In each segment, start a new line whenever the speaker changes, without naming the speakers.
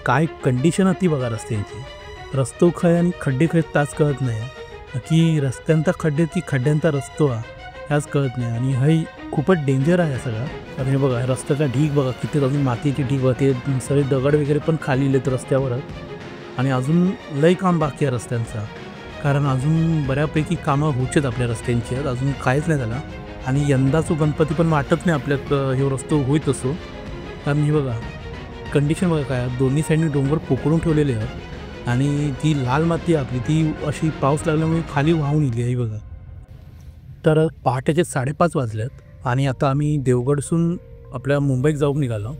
काय कंडिशन ती बघा रस्त्यांची. रस्तो खंय आणि खड्डे खंय ताच कळत नाही की रस्त्यांचा खड्डे ती खड्ड्यांचा रस्तो हा ह्याच कळत नाही. आणि हय खूपच डेंजर आहे सगळं. कारण हे बघा रस्त्याचा ढीग बघा किती, अजून मातीची ढीग होते, सगळे दगड वगैरे पण खाली येत रस्त्यावरच. आणि अजून लई काम बाकी आहे रस्त्यांचा, कारण अजून बऱ्यापैकी कामं होऊचेत आपल्या रस्त्यांची, अजून काहीच नाही झाला. आणि यंदाचा गणपती पण वाटत नाही आपल्यात हे रस्तो होईत असो. कारण हे बघा कंडिशन बघा काय, दोन्ही साईडने डोंगर पोकळून ठेवलेले आहेत आणि ती लाल माती आपली ती अशी पाऊस लागल्यामुळे खाली वाहून येली आहे बघा. तर पहाटेचे 5:30 वाजलेत आणि आता आम्ही देवगडसून आपल्या मुंबईत जाऊन निघालो.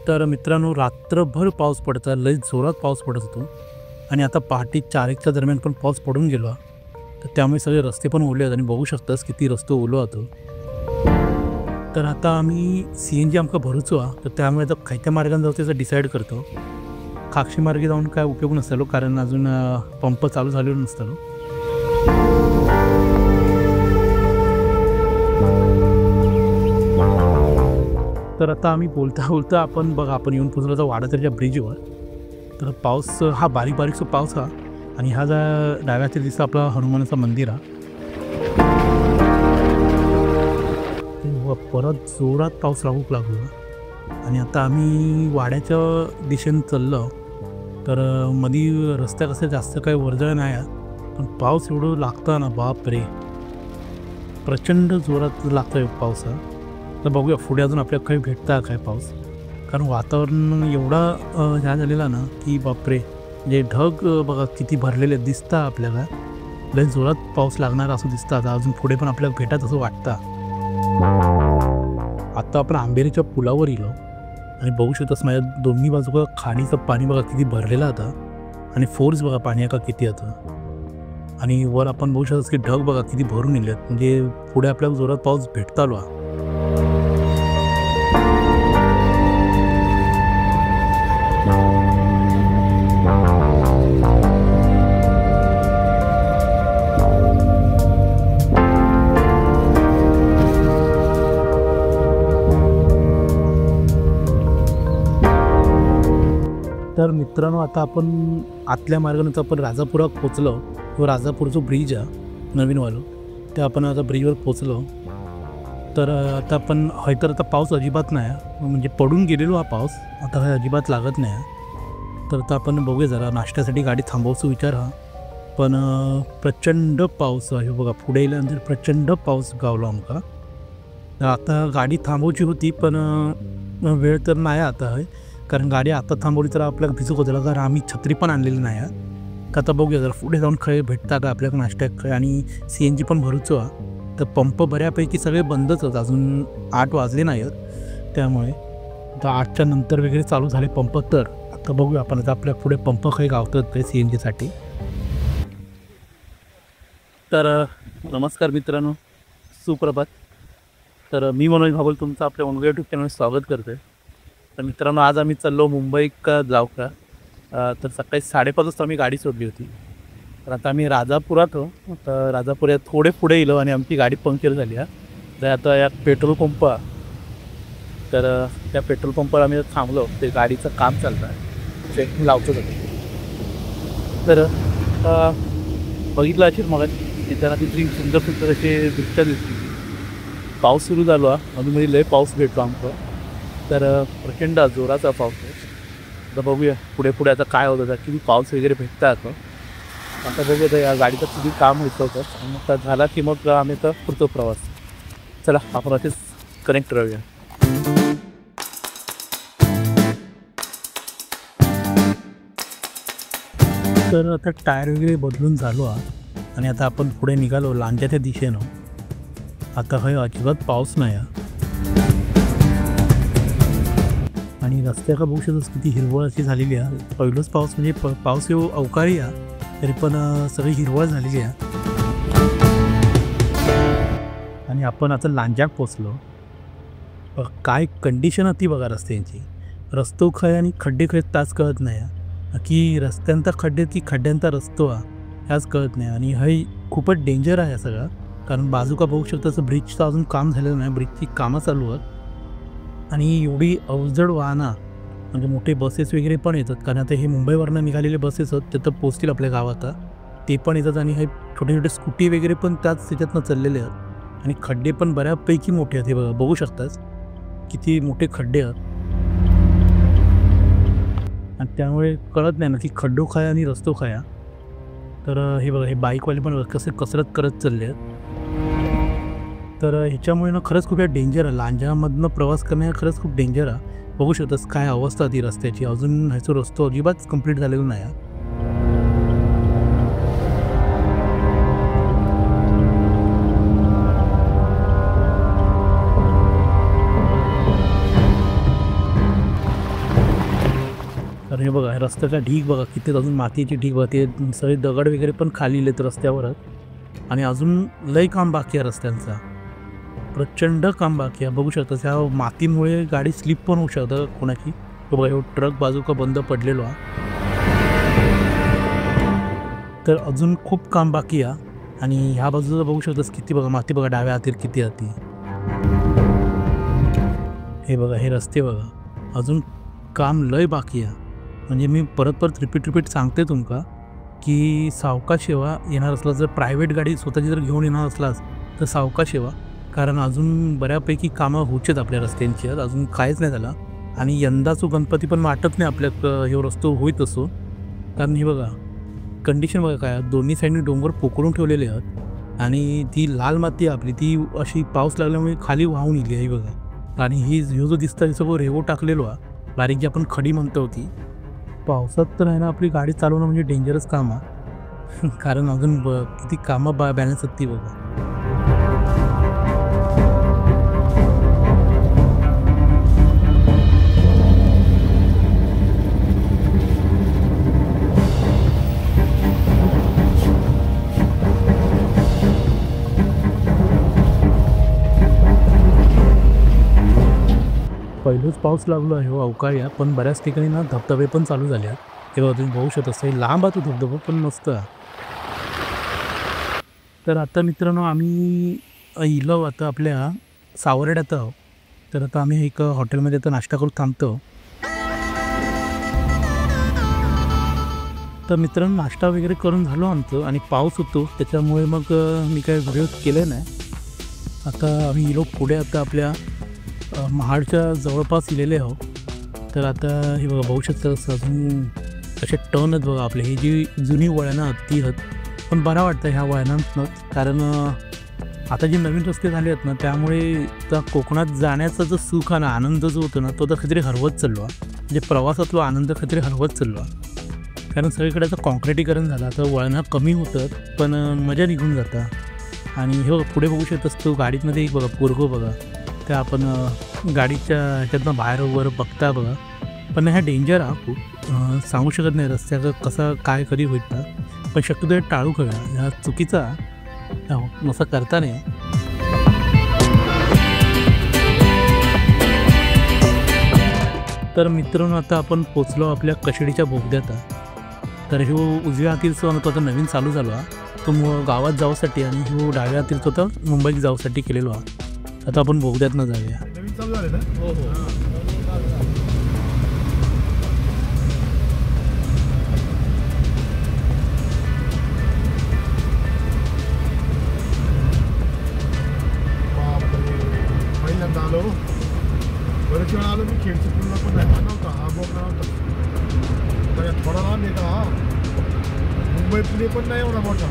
तर मित्रांनो रात्रभर पाऊस पडता, लई जोरात पाऊस पडत होतो आणि आता पहाटे 4:00-1:00च्या दरम्यान पण पाऊस पडून गेलो. तर त्यामुळे सगळे रस्ते पण ओले आहेत आणि बघू शकतास किती रस्तो ओलो होतो. तर आता आम्ही CNG आमका भरूचो तर त्यामुळे आता खयत्या मार्गाने जाऊ त्याचं डिसाईड करतो. खाक्षी मार्गे जाऊन काय उपयोग नसतो कारण अजून पंप चालू झालेलो नसतो. तर आता आम्ही बोलता बोलता आपण बघा आपण येऊन पोचलो होतो वाडातऱ्याच्या ब्रिजवर. तर पाऊस हा बारीक बारीकचा पाऊस हा आणि हा डाव्या हाती दिसतं आपला हनुमानाचं मंदिर हा. परत जोरात पाऊस लागला आणि आता आम्ही वाड्याच्या दिशेने चाललो. तर मधी रस्त्या कसं जास्त काही वर्दळ नाही आहे, पण पाऊस एवढं लागतं ना बाप रे, प्रचंड जोरात लागतोय पाऊस हा. तर बघूया पुढे अजून आपल्याला काही भेटता काय पाऊस, कारण वातावरण एवढा ह्या झालेला ना की बापरे, म्हणजे ढग बघा किती भरलेले दिसता आपल्याला. लय जोरात पाऊस लागणार असं दिसतं आता अजून पुढे पण आपल्याला भेटत असं वाटतं. आता आपण आंबेरीच्या पुलावर येलो आणि बघू शकतोस माझ्या दोन्ही बाजूला खाडीचं पाणी बघा किती भरलेलं आता आणि फोर्स बघा पाणी का किती आता. आणि वर आपण बघू शकतो की ढग बघा किती भरून येले, म्हणजे पुढे आपल्याला जोरात पाऊस भेटता आलो. तर मित्रांनो आता आपण आतल्या मार्गाने आपण राजापुरात पोचलो. तो राजापूरचा ब्रिज आहे नवीनवालो, ते आपण आता ब्रिजवर पोचलो. तर आता आपण हय तर आता पाऊस अजिबात नाही, म्हणजे पडून गेलेलो हा पाऊस आता काय अजिबात लागत नाही. तर आता आपण बघूया जरा नाश्त्यासाठी गाडी थांबवतो विचार हा, पण प्रचंड पाऊस आहे बघा. पुढे गेल्यानंतर प्रचंड पाऊस गावला आमका. आता गाडी थांबवायची होती पण वेळ तर नाही आता आहे, कारण गाडी आता थांबवली तर आपल्याला भिजू होतं, कारण आम्ही छत्री पण आणलेली नाही आहे. का आता बघूया जरा पुढे जाऊन खय भेटता का आपल्याला नाश्त्यात खय. आणि CNG पण भरूचो आहे, तर पंप बऱ्यापैकी सगळे बंदच आहेत, अजून 8 वाजले नाही आहेत. त्यामुळे आता 8च्या नंतर वगैरे चालू झाले पंप. तर आता बघूया आपण आता आपल्या पुढे पंप खय गावतात ते CNGसाठी. तर नमस्कार मित्रांनो, सुप्रभात. तर मी मनोज भागोल तुमचं आपल्या ओनवे यूट्यूब चॅनल स्वागत करतो. तर मित्रांनो आज आम्ही चाललो मुंबई का जाऊ का. तर सकाळी 5:30 वाजता आम्ही गाडी सोडली होती. तर आता आम्ही राजापुरात हो. तर राजापुरात थोडे पुढे येलो आणि आमची गाडी पंक्चर झाली आहे. तर आता या पेट्रोल पंप, तर त्या पेट्रोल पंपवर आम्ही थांबलो. ते गाडीचं काम चालतं आहे, चेकिंग लावतो होतं. तर बघितलं असेल मग त्यांना तिथली सुंदर सुंदर असे दृश्य दिसली. पाऊस सुरू झालो आहे, अजूनमध्ये लय पाऊस भेटलो आमचं. तर प्रचंड जोराचा पाऊस आहे. आता बघूया पुढे पुढे आता काय होतं, किती पाऊस वगैरे भेटता आता. आता बघूया या गाडीचं किती काम होतं होतं आणि मग झाला की मग आम्ही तर पुढचा प्रवास. चला आपण असेच कनेक्ट राहूया. तर आता टायर वगैरे बदलून झालो आणि आता आपण पुढे निघालो लांजाच्या दिशेनं. आता हय अजिबात पाऊस नाही आणि रस्त्याका बघू शकतोस किती हिरवळ अशी झालेली आहे. पहिलंच पाऊस म्हणजे पाऊस येऊ अवकाळी आहे तरी पण सगळी हिरवळ झालेली आहे. आणि आपण आता लांजाक पोचलो. काय कंडिशन होती बघा रस्त्यांची. रस्तो खंय आणि खड्डे खंय ताच कळत नाही की रस्त्यांचा खड्डे ती खड्ड्यांचा रस्तो हा ह्याच कळत नाही. आणि हय खूपच डेंजर आहे सगळं, कारण बाजूका बघू शकता असं ब्रिजचं अजून काम झालेलं नाही, ब्रिजची कामं चालू आहेत आणि एवढी अवजड वाहनं म्हणजे मोठे बसेस वगैरे पण येतात, कारण आता हे मुंबईवरनं निघालेले बसेस आहेत ते तर पोचतील आपल्या गावात, ते पण येतात. आणि हे छोटे छोटे स्कूटी वगैरे पण त्याच त्याच्यातनं चाललेले आहेत. आणि खड्डे पण बऱ्यापैकी मोठे आहेत. हे बघा, बघू शकताच किती मोठे खड्डे आहेत. आणि त्यामुळे कळत नाही ना की खड्डो खाया आणि रस्तो खाया. तर हे बघा, हे बाईकवाले पण कसे कसरत करत चालले आहेत. तर ह्याच्यामुळे ना खरंच खूप डेंजर आहे. लांजामधनं प्रवास करणं हा खरंच खूप डेंजर आहे. बघू शकतास काय अवस्था ती रस्त्याची. अजून ह्याचा रस्तो अजिबात कंप्लीट झालेला नाही आहे. तर हे बघा, रस्त्याचा ढीग बघा किती, अजून मातीची ढीग बघा, ते सगळे दगड वगैरे पण खाली येत रस्त्यावरच. आणि अजून लय काम बाकी आहे रस्त्यांचा, प्रचंड काम बाकी आहे. बघू शकता त्या मातीमुळे गाडी स्लिप पण होऊ शकतं कोणाची. बघा, हे ट्रक बाजूका बंद पडलेलो आहे. तर अजून खूप काम बाकी आहे. आणि ह्या बाजूला बघू शकतास किती बघा माती बघा, डाव्या हातीर किती आहे ती. हे बघा, हे रस्ते बघा, अजून काम लय बाकी आहे. म्हणजे मी परत रिपीट सांगते तुमका की सावकाश येवा. येणार असला जर प्रायव्हेट गाडी स्वतःची जर घेऊन येणार असलास तर सावकाश येवा, कारण अजून बऱ्यापैकी कामं होचेत आपल्या रस्त्यांची. अजून काहीच नाही झालं. आणि यंदाचा गणपती पण वाटत नाही आपल्या हे रस्तो होईत असो, कारण हे बघा कंडिशन बघा काय, दोन्ही साईडने डोंगर पोकळून ठेवलेले आहेत. आणि ती लाल माती आपली ती अशी पाऊस लागल्यामुळे खाली वाहून येईल आहे बघा. आणि ह्यो जो दिसतं सगळं रेवो टाकलेलो आहे, बारीक जी आपण खडी म्हणतो ती. पावसात तर आहे ना आपली गाडी चालवणं म्हणजे डेंजरस काम आहे, कारण अजून किती कामं बॅलन्स आहेत ती बघा. पहिलेच पाऊस लागलो आहे हो अवकाळी, पण बऱ्याच ठिकाणी ना धबधबे पण चालू झाले आहेत. तेव्हा तुम्ही बघू शकता, असं लांब आहे तो धबधबा पण मस्त आहे. तर आता मित्रांनो आम्ही इलो आता आपल्या सावर्ड्यात आहोत. तर आता आम्ही एक हॉटेलमध्ये आता नाश्ता करून थांबतो. तर मित्रांनो नाश्ता वगैरे करून झालो आमचं, आणि पाऊस होतो त्याच्यामुळे मग मी काही व्हिडिओ केले नाही. आता आम्ही इलो पुढे आता आपल्या महाडच्या जवळपास इलेले आहोत. तर आता हे बघा बघू शकता अजून असे टर्न आहेत बघा आपले. ही जी जुनी वळणं आहेत ती आहेत, पण बरं वाटतं ह्या वळणांतनं, कारण आता जे नवीन रस्ते झाले आहेत ना त्यामुळे त्या कोकणात जाण्याचा जो सुख आहे ना, आनंद जो होतो ना, तो तर काहीतरी हरवत चाललो आहे. म्हणजे प्रवासातला आनंद काहीतरी हरवत चाललो आहे, कारण सगळीकडे आता कॉन्क्रिटीकरण झालं. आता वळणं कमी होतं पण मजा निघून जातं. आणि हे बघा पुढे बघू शकत असतो गाडीमध्ये एक बघा पोरगो बघा, त्या आपण गाडीच्या ह्याच्यातनं बाहेर वगैरे बघता बघा. पण ह्या डेंजर हा खूप, सांगू शकत नाही रस्त्याचं कसं काय कधी होईल ना, पण शक्यतो हे टाळू करूया. ह्या चुकीचा असं करता नाही. तर मित्रांनो आता आपण पोचलो आपल्या कशेडीच्या बोगद्यात. तर ह्यो उजव्या हातीरचा तो आता नवीन चालू झालो हा, तो गावात जाऊसाठी, आणि ह्यो डाव्या हातीरचा तर मुंबईत जाऊसाठी केलेलो हा. आता आपण बोगद्यातनं जाऊया.
नवीन चालू झाले ना? हो हो. पहिल्यांदा आलो, बरेच वेळा आलो मी. खेडचिपळूणला पण नाही नव्हता हा बोगदा नव्हता. थोडा लांब येतो हा, मुंबई पुणे पण नाही एवढा मोठा.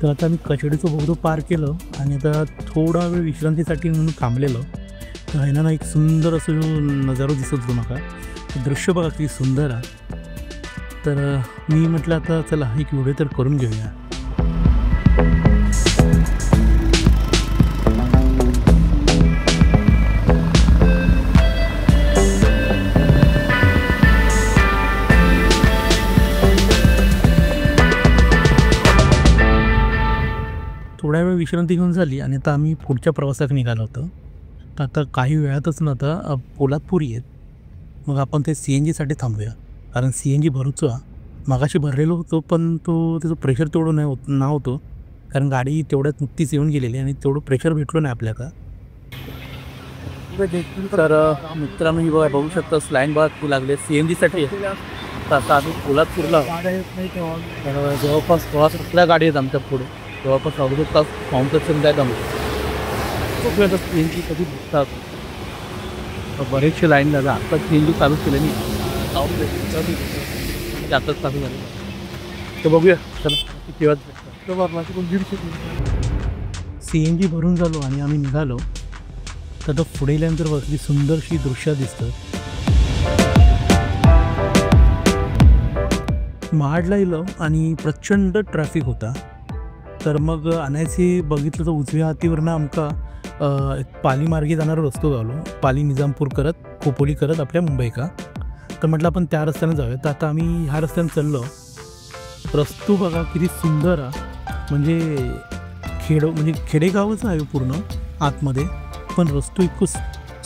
तर आता मी कचडीचं बोगदो पार केलं आणि आता थोडा वेळ विश्रांतीसाठी म्हणून थांबलेलो. तर आहे ना एक सुंदर असं जो नजारा दिसत होतो माका, दृश्य बघा किती सुंदर आहे. तर मी म्हटलं आता चला एक व्हिडिओ तर करून घेऊया. थोड्या वेळ विश्रांती घेऊन झाली आणि आता आम्ही पुढच्या प्रवासात निघालो होतो. तर आता काही वेळातच ना आता पोलादपूर येत. मग आपण ते CNGसाठी थांबूया, कारण CNG भरूचो मागाशी भरलेलो होतो, पण त्याचं प्रेशर तेवढं नव्हतं, कारण गाडी तेवढ्यात नुकतीच येऊन गेलेली आणि तेवढं प्रेशर भेटलो नाही आपल्याला. तर मित्रांनो ही बघू शकता लाईन बघा लागले CNGसाठी. तर आता आम्ही पोलादपूरला तर जवळपास 16-17 गाडी आहेत आमच्या पुढे. जवळपास अवघड तास फाउंडेशन काय आमचं खूप वेळा CNG कधी दिसतात. बरेचसे लाईन लागला. आता CNG चालू केलं नाही, आताच चालू झालं. तर बघूया चला केव्हा CNG भरून झालो आणि आम्ही निघालो. तर पुढे गेल्यानंतर बघली सुंदरशी दृश्य दिसतं. महाडला गेलो आणि प्रचंड ट्रॅफिक होता. तर मग आणायची बघितलं तर उजव्या हातीवरनं आमका पाली मार्गे जाणारा रस्तो गावलो. पाली निजामपूर करत खोपोली करत आपल्या मुंबई का. तर म्हटलं आपण त्या रस्त्यानं जाऊया. तर आता आम्ही ह्या रस्त्यानं चाललो. रस्तो बघा किती सुंदर आहे, म्हणजे खेडेगावच आहे पूर्ण आतमध्ये, पण रस्तो इतकं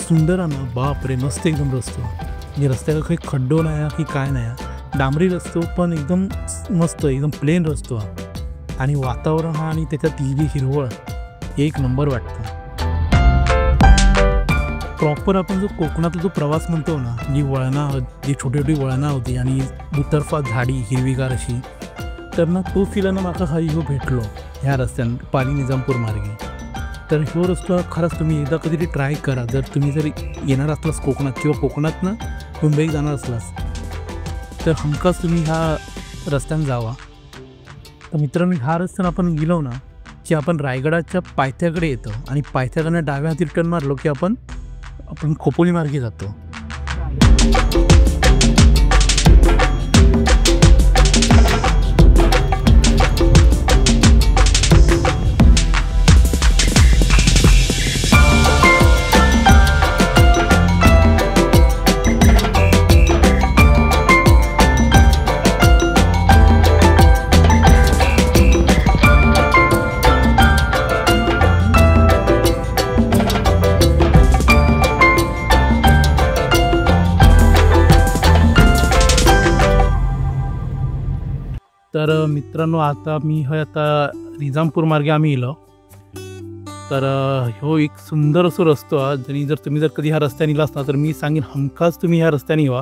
सुंदर आहे ना, बाप रे मस्त एकदम रस्तो. म्हणजे रस्त्याला काही खड्डो नाही की काय नाही, डांबरी रस्तो पण एकदम मस्त एकदम प्लेन रस्तो आहे. आणि वातावरण आणि त्याच्यात हिरवळ एक नंबर वाटतं. प्रॉपर आपण जो कोकणातला जो प्रवास म्हणतो ना, जी छोटी छोटी वळणं होती आणि दुतर्फा झाडी हिरवीगार अशी, तर ना तो फिरानं माका ह्यो भेटलो ह्या रस्त्यानं पाली निजामपूर मार्गे. तर ह्यो रस्तो खरंच तुम्ही एकदा कधीतरी ट्राय करा. तुम्ही जर येणार असलास कोकणात किंवा कोकणातनं मुंबईत जाणार असलास तर हमखास तुम्ही ह्या रस्त्यानं जावा. तर मित्रांनो ह्या रस्त्यानं आपण गेलो ना की आपण रायगडाच्या पायथ्याकडे येतो आणि पायथ्याकडनं डाव्या हाती टर्न मारलो की आपण खोपोली मार्गे जातो. तर मित्रांनो आता निजामपूर मार्गे आम्ही येलो. तर ह्यो एक सुंदर असो रस्तो आहे. आणि तुम्ही जर कधी ह्या रस्त्याने येला असता तर मी सांगेन हमखास तुम्ही ह्या रस्त्याने येवा.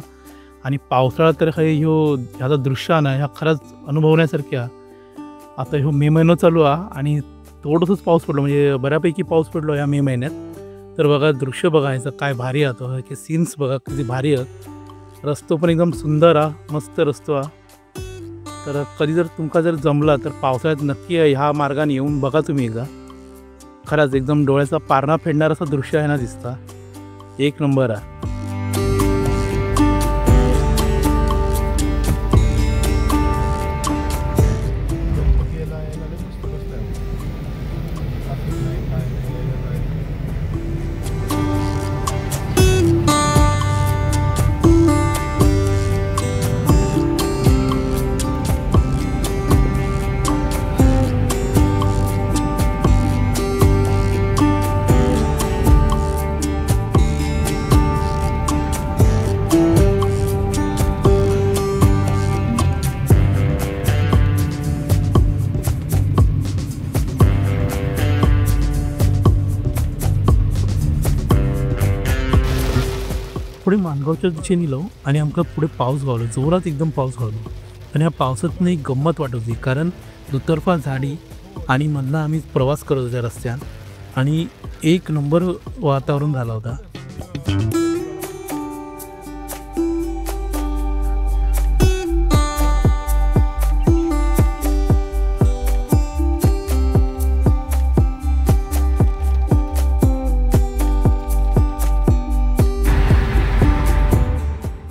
आणि पावसाळ्यात तर ह्याचा दृश्य आहे ना ह्या खरंच अनुभवण्यासारखे आहे. आता मे महिना चालू आहे आणि थोडंसंच पाऊस पडलो, म्हणजे बऱ्यापैकी पाऊस पडलो ह्या मे महिन्यात. तर बघा दृश्य बघा ह्याचं काय भारी आहे, ह्याचे सीन्स बघा किती भारी आहेत. रस्तो पण एकदम सुंदर आहे, मस्त रस्तो आहे. तर कधी जर तुमका जमला तर पावसाळ्यात नक्की ह्या मार्गाने येऊन बघा तुम्ही एकदा. खरंच एकदम डोळ्याचा पारणा फेडणारं असं दृश्य आहे ना, दिसता एक नंबर आहे. पुढे माणगावच्या दिशेने गेलो आणि आमका पुढे पाऊस गावलो, जोरात एकदम पाऊस गावलो. आणि ह्या पावसातून एक गंमत वाटत होती, कारण दुतर्फा झाडी आणि मधला आम्ही प्रवास करत होतो त्या रस्त्यात आणि एक नंबर वातावरण झाला होता.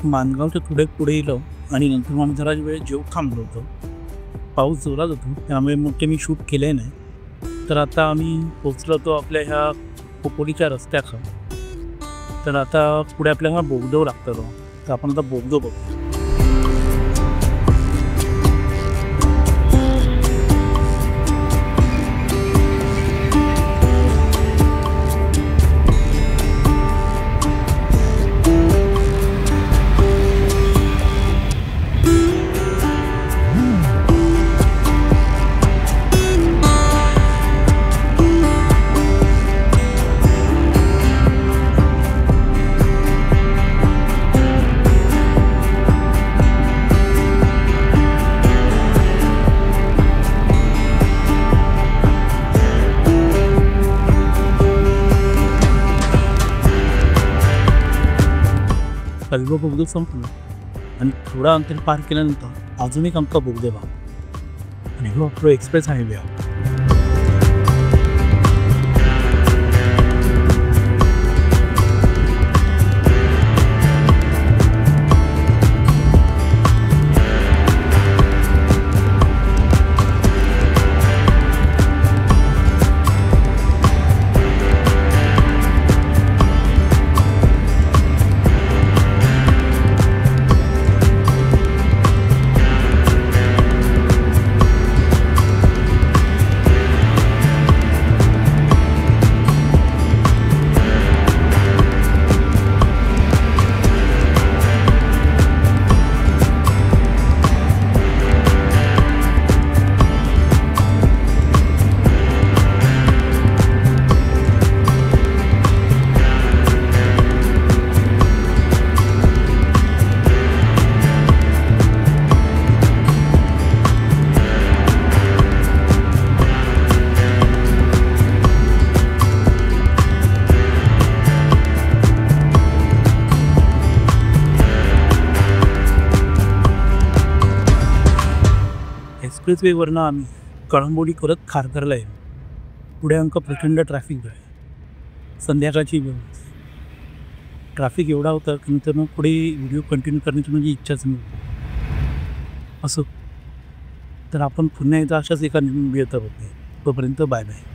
मानगावच्या थोडे पुढे गेलो आणि नंतर मग आम्ही जरा वेळ जेव थांबलो होतो. पाऊस जोरात होतो त्यामुळे मग ते मी शूट केले नाही. तर आता आम्ही पोचलो होतो आपल्या ह्या खोपोलीच्या रस्त्याचं. तर आता पुढे आपल्याला बोगदो लागतं. तर आपण आता बोगदो बघू. कल्बो बोगदो संपलो आणि थोडा अंतर पार केल्यानंतर अजून एक आमचा बोगदे भाग आणि हो आपलो एक्सप्रेस हायवे आहे. एक्सप्रेसवेवरनं आम्ही कळंबोली करत खारघरला येलो. पुढे आमका प्रचंड ट्रॅफिक आहे. संध्याकाळची वेळ ट्रॅफिक एवढा होता की नंतर मग पुढे व्हिडिओ कंटिन्यू करण्याची माझी इच्छाच नाही. असो तर आपण पुन्हा एकदा अशाच एका नवीन व्हिडिओ होते. तोपर्यंत बाय बाय.